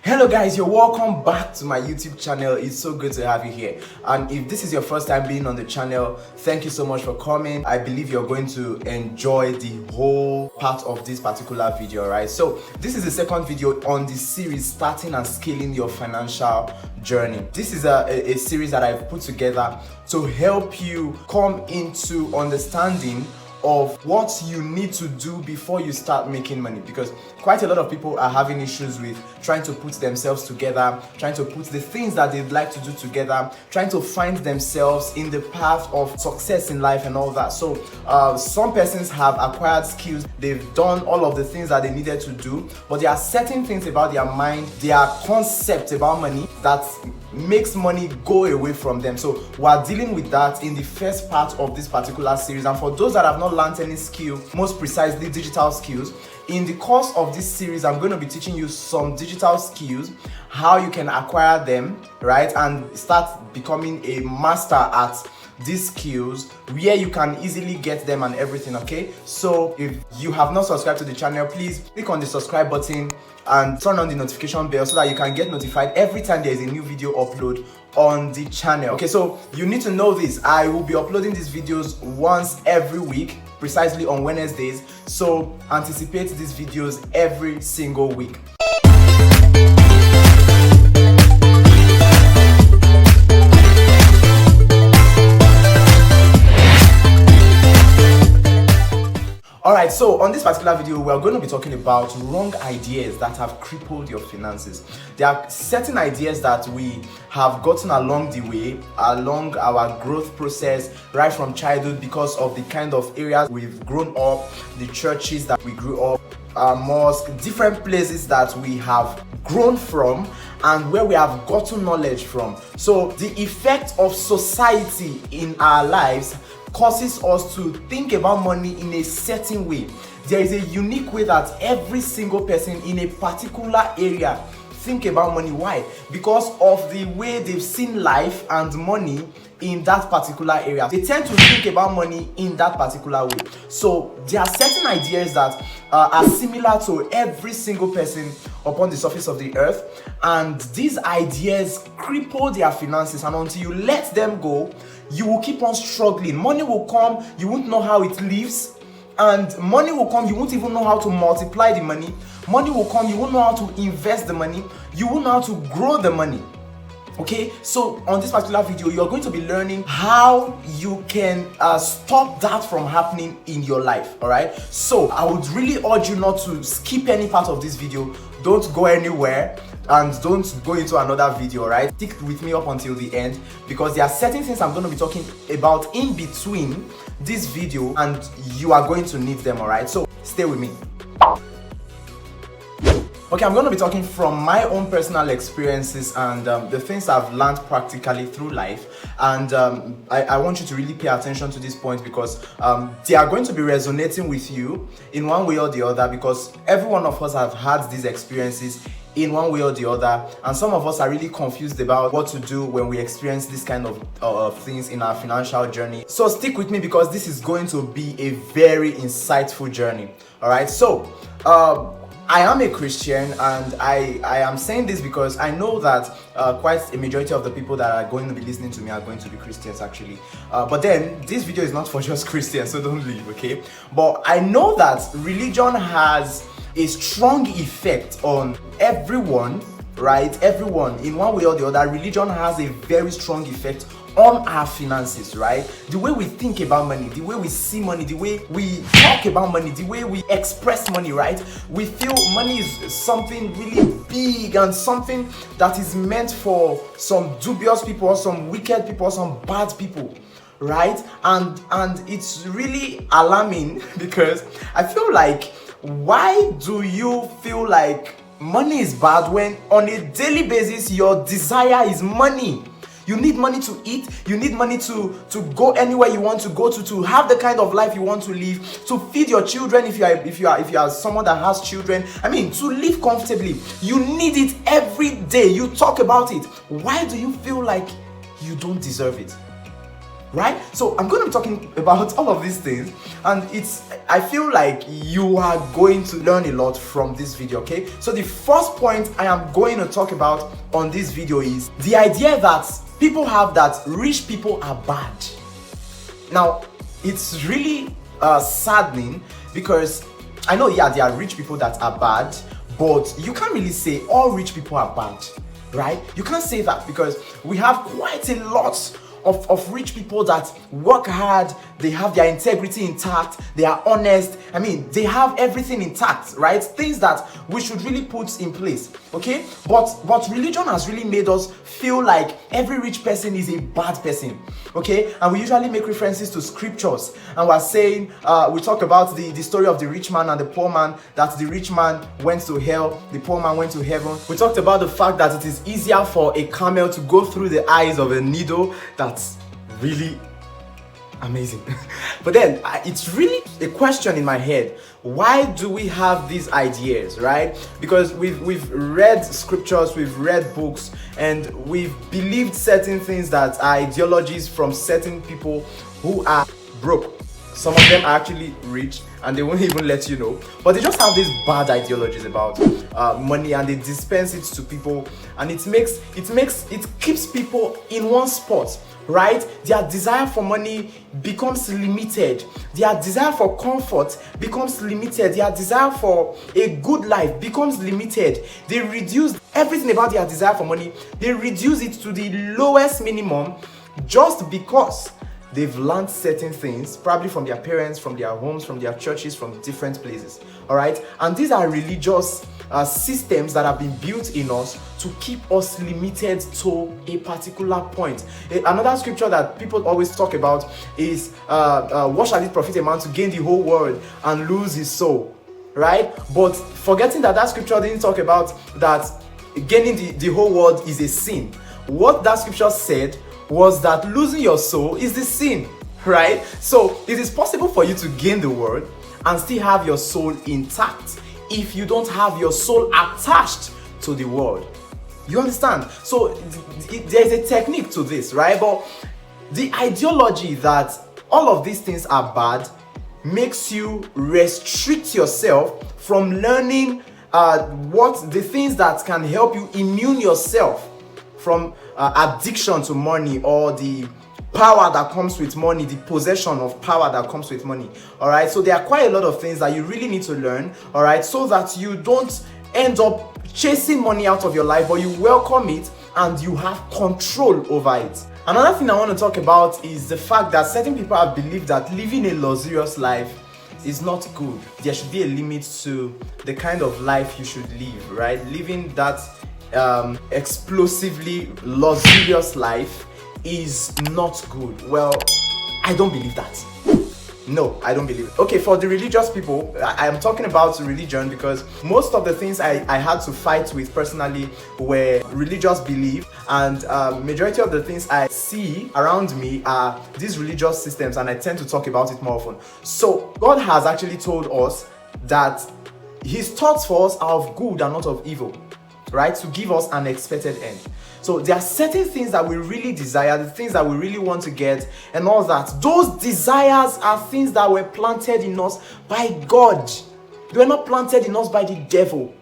Hello guys, you're welcome back to my YouTube channel. It's so good to have you here. And if this is your first time being on the channel, thank you so much for coming. I believe you're going to enjoy the whole part of this particular video, right? So this is the second video on the series starting and scaling your financial journey. This is a series that I've put together to help you come into understanding of what you need to do before you start making money, because quite a lot of people are having issues with trying to put themselves together, trying to put the things that they'd like to do together, trying to find themselves in the path of success in life and all that. So some persons have acquired skills, they've done all of the things that they needed to do, but there are certain things about their mind, their concept about money that makes money go away from them. So we're dealing with that in the first part of this particular series. And for those that have not learned any skill, most precisely digital skills, in the course of this series I'm going to be teaching you some digital skills, how you can acquire them, right, and start becoming a master at these skills, where you can easily get them and everything. Okay, so if you have not subscribed to the channel, please click on the subscribe button and turn on the notification bell so that you can get notified every time there is a new video upload on the channel. Okay, so you need to know this. I will be uploading these videos once every week, precisely on Wednesdays, so anticipate these videos every single week. Alright, so on this particular video, we're going to be talking about wrong ideas that have crippled your finances. There are certain ideas that we have gotten along the way, along our growth process, right from childhood, because of the kind of areas we've grown up, the churches that we grew up, our mosque, different places that we have grown from, and where we have gotten knowledge from. So the effect of society in our lives causes us to think about money in a certain way. There is a unique way that every single person in a particular area think about money. Why? Because of the way they've seen life and money in that particular area. They tend to think about money in that particular way. So there are certain ideas that are similar to every single person upon the surface of the earth, and these ideas cripple their finances, and until you let them go, you will keep on struggling. Money will come, you won't know how it lives, and money will come, you won't even know how to multiply the money. Money will come, you won't know how to invest the money, you won't know how to grow the money. Okay, so on this particular video, you're going to be learning how you can stop that from happening in your life. All right, so I would really urge you not to skip any part of this video. Don't go anywhere and don't go into another video. All right, stick with me up until the end, because there are certain things I'm going to be talking about in between this video, and you are going to need them. All right, so stay with me. Okay, I'm going to be talking from my own personal experiences and the things I've learned practically through life. And I want you to really pay attention to these points, because they are going to be resonating with you in one way or the other, because every one of us have had these experiences in one way or the other, and some of us are really confused about what to do when we experience this kind of things in our financial journey. So stick with me, because this is going to be a very insightful journey. All right, so I am a Christian, and I am saying this because I know that quite a majority of the people that are going to be listening to me are going to be Christians actually. But then this video is not for just Christians, so don't leave, okay? But I know that religion has a strong effect on everyone, right? Everyone, in one way or the other, religion has a very strong effect on our finances, right? The way we think about money, the way we see money, the way we talk about money, the way we express money, right? We feel money is something really big and something that is meant for some dubious people, or some wicked people, or some bad people, right? And it's really alarming, because I feel like, why do you feel like money is bad when on a daily basis your desire is money? You need money to eat, you need money to go anywhere you want to go to have the kind of life you want to live, to feed your children if you are someone that has children. I mean, to live comfortably. You need it every day. You talk about it. Why do you feel like you don't deserve it? right? So I'm going to be talking about all of these things, and I feel like you are going to learn a lot from this video, okay? So the first point I am going to talk about on this video is the idea that people have that rich people are bad. Now, it's really saddening, because I know, yeah, there are rich people that are bad, but you can't really say all rich people are bad, right? You can't say that, because we have quite a lot of rich people that work hard, they have their integrity intact, they are honest. I mean, they have everything intact, right? Things that we should really put in place, okay? But religion has really made us feel like every rich person is a bad person, okay? And we usually make references to scriptures, and we're saying, we talk about the story of the rich man and the poor man, that the rich man went to hell, the poor man went to heaven. We talked about the fact that it is easier for a camel to go through the eyes of a needle. That's really amazing. But then it's really a question in my head: why do we have these ideas, right? Because we've read scriptures, we've read books, and we've believed certain things that are ideologies from certain people who are broke. Some of them are actually rich, and they won't even let you know, but they just have these bad ideologies about money, and they dispense it to people, and it keeps people in one spot, right? Their desire for money becomes limited. Their desire for comfort becomes limited. Their desire for a good life becomes limited. They reduce everything about their desire for money. They reduce it to the lowest minimum, just because they've learned certain things, probably from their parents, from their homes, from their churches, from different places. All right? And these are religious systems that have been built in us to keep us limited to a particular point. Another scripture that people always talk about is, what shall it profit a man to gain the whole world and lose his soul? Right? But forgetting that scripture didn't talk about that gaining the whole world is a sin. What that scripture said was that losing your soul is the sin, right? So it is possible for you to gain the world and still have your soul intact if you don't have your soul attached to the world. You understand? So there's a technique to this, right? But the ideology that all of these things are bad makes you restrict yourself from learning what the things that can help you immune yourself from addiction to money, or the power that comes with money, the possession of power that comes with money. All right, so there are quite a lot of things that you really need to learn, all right, so that you don't end up chasing money out of your life, but you welcome it and you have control over it. Another thing I want to talk about is the fact that certain people have believed that living a luxurious life is not good. There should be a limit to the kind of life you should live, right? Living that explosively luxurious life is not good. Well, I don't believe that. No, I don't believe it. Okay, for the religious people, I am talking about religion because most of the things I had to fight with personally were religious belief, and majority of the things I see around me are these religious systems, and I tend to talk about it more often. So God has actually told us that His thoughts for us are of good and not of evil, right? To give us an expected end. So there are certain things that we really desire, the things that we really want to get and all that. Those desires are things that were planted in us by God. They were not planted in us by the devil.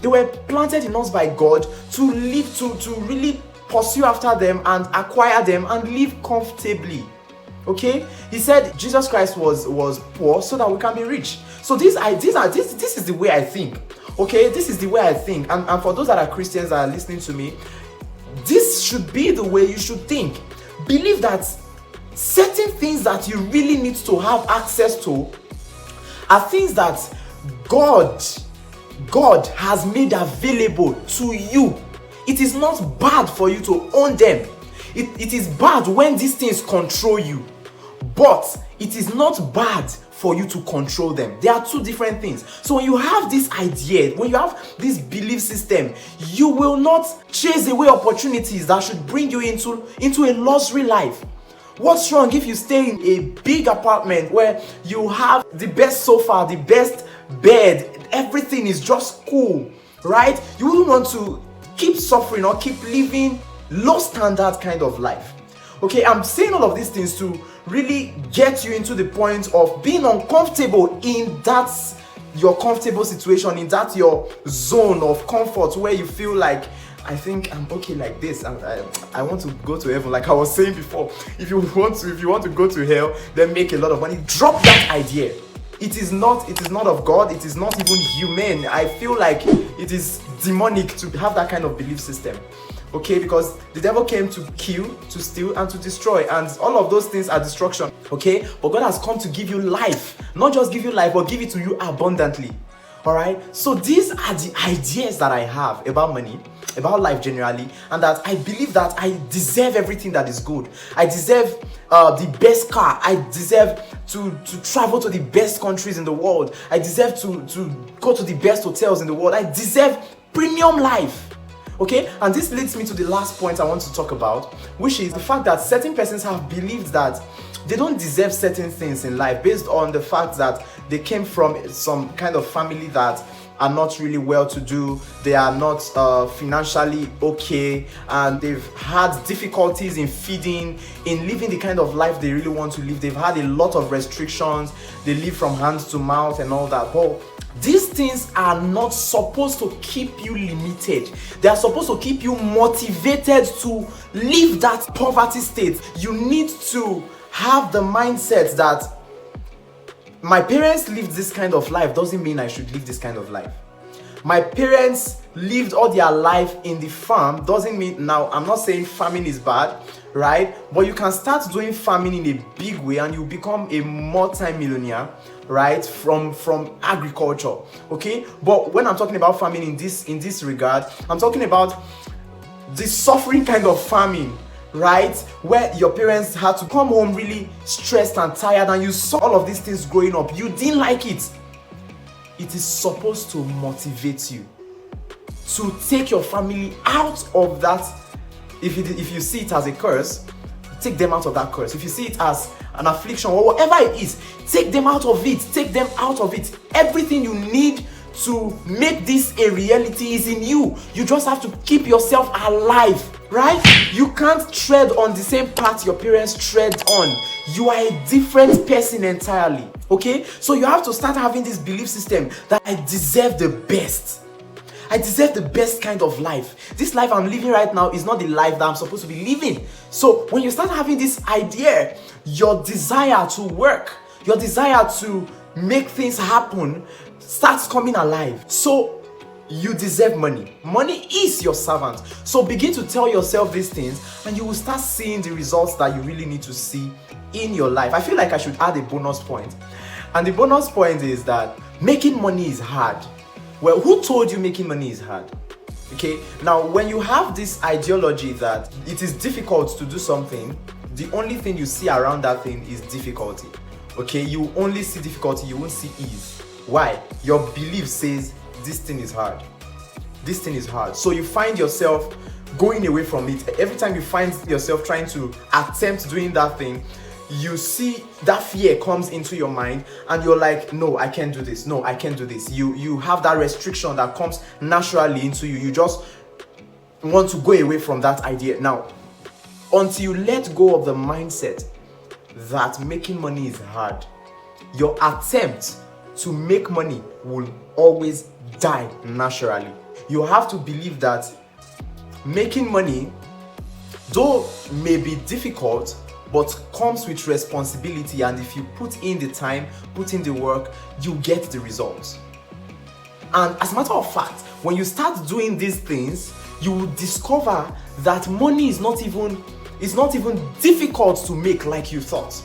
They were planted in us by God to live, to really pursue after them and acquire them and live comfortably. Okay? He said Jesus Christ was poor so that we can be rich. So this is the way I think. Okay, this is the way I think, and for those that are Christians that are listening to me, this should be the way you should think. Believe that certain things that you really need to have access to are things that God has made available to you. It is not bad for you to own them. It is bad when these things control you, but it is not bad for you to control them. They are two different things. So when you have this idea, when you have this belief system, you will not chase away opportunities that should bring you into a luxury life. What's wrong if you stay in a big apartment where you have the best sofa, the best bed, everything is just cool, right? You wouldn't want to keep suffering or keep living low standard kind of life. Okay, I'm saying all of these things to really get you into the point of being uncomfortable in that your comfortable situation, in that your zone of comfort where you feel like, I think I'm okay like this. I want to go to heaven. Like I was saying before, if you want to go to hell, then make a lot of money. Drop that idea. It is not of God. It is not even human. I feel like it is demonic to have that kind of belief system. Okay, because the devil came to kill, to steal, and to destroy, and all of those things are destruction. Okay, but God has come to give you life, not just give you life, but give it to you abundantly. All right, so these are the ideas that I have about money, about life generally, and that I believe that I deserve everything that is good. I deserve the best car. I deserve to travel to the best countries in the world. I deserve to go to the best hotels in the world. I deserve premium life. Okay, and this leads me to the last point I want to talk about, which is the fact that certain persons have believed that they don't deserve certain things in life based on the fact that they came from some kind of family that are not really well to do, they are not financially okay, and they've had difficulties in feeding, in living the kind of life they really want to live. They've had a lot of restrictions, they live from hand to mouth and all that. But these things are not supposed to keep you limited. They are supposed to keep you motivated to leave that poverty state. You need to have the mindset that my parents lived this kind of life doesn't mean I should live this kind of life. My parents lived all their life in the farm doesn't mean, now I'm not saying farming is bad, right? But you can start doing farming in a big way and you become a multi-millionaire, right? From agriculture, okay? But when I'm talking about farming in this regard, I'm talking about the suffering kind of farming, right? Where your parents had to come home really stressed and tired, and you saw all of these things growing up. You didn't like it. It is supposed to motivate you to take your family out of that. If you see it as a curse, take them out of that curse. If you see it as an affliction or whatever it is, take them out of it. Take them out of it. Everything you need to make this a reality is in you. You just have to keep yourself alive, right? You can't tread on the same path your parents tread on. You are a different person entirely, okay? So you have to start having this belief system that I deserve the best. I deserve the best kind of life. This life I'm living right now is not the life that I'm supposed to be living. So when you start having this idea, your desire to work, your desire to make things happen starts coming alive. So you deserve money. Money is your servant. So begin to tell yourself these things and you will start seeing the results that you really need to see in your life. I feel like I should add a bonus point. And the bonus point is that making money is hard. Well, who told you making money is hard? Okay, now when you have this ideology that it is difficult to do something, the only thing you see around that thing is difficulty. Okay, you only see difficulty, you won't see ease. Why? Your belief says this thing is hard. This thing is hard. So you find yourself going away from it. Every time you find yourself trying to attempt doing that thing, you see that fear comes into your mind and you're like, no, I can't do this. No, I can't do this. You have that restriction that comes naturally into you. You just want to go away from that idea. Now, until you let go of the mindset that making money is hard, your attempt to make money will always die naturally. You have to believe that making money, though may be difficult, but comes with responsibility, and if you put in the time, put in the work, you get the results. And as a matter of fact, when you start doing these things, you will discover that money is not even difficult to make like you thought,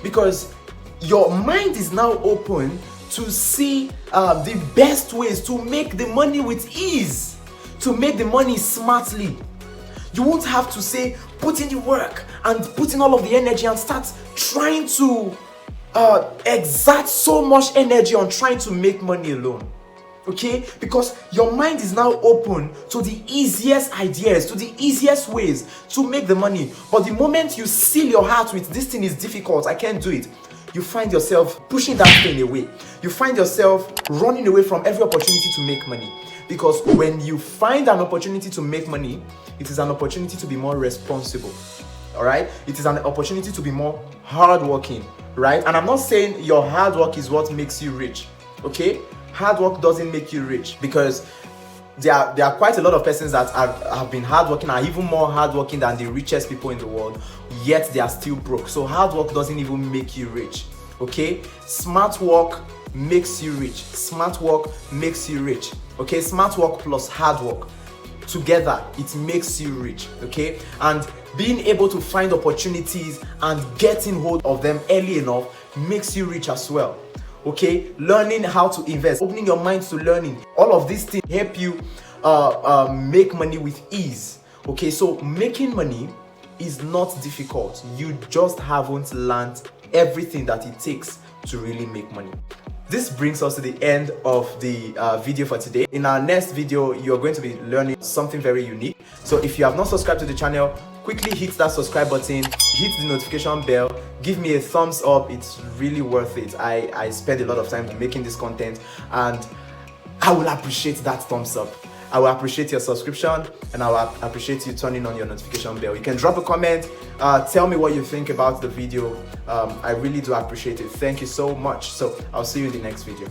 because your mind is now open to see the best ways to make the money with ease, to make the money smartly. You won't have to say, put in the work and put in all of the energy and start trying to exert so much energy on trying to make money alone. Okay? Because your mind is now open to the easiest ideas, to the easiest ways to make the money. But the moment you seal your heart with this thing is difficult, I can't do it, you find yourself pushing that thing away. You find yourself running away from every opportunity to make money. Because when you find an opportunity to make money, it is an opportunity to be more responsible. All right, it is an opportunity to be more hardworking, right? And I'm not saying your hard work is what makes you rich, okay? Hard work doesn't make you rich, because there are quite a lot of persons that have been hardworking, are even more hardworking than the richest people in the world, yet they are still broke. So hard work doesn't even make you rich, okay? Smart work makes you rich. Smart work makes you rich, okay? Smart work plus hard work together, it makes you rich, okay? And being able to find opportunities and getting hold of them early enough makes you rich as well. Okay, learning how to invest, opening your mind to learning, all of these things help you make money with ease. Okay, so making money is not difficult. You just haven't learned everything that it takes to really make money. This brings us to the end of the video for today. In our next video, you're going to be learning something very unique. So if you have not subscribed to the channel, quickly hit that subscribe button, hit the notification bell, give me a thumbs up. It's really worth it. I spend a lot of time making this content, and I will appreciate that thumbs up. I will appreciate your subscription, and I will appreciate you turning on your notification bell. You can drop a comment, tell me what you think about the video. I really do appreciate it. Thank you so much. So I'll see you in the next video.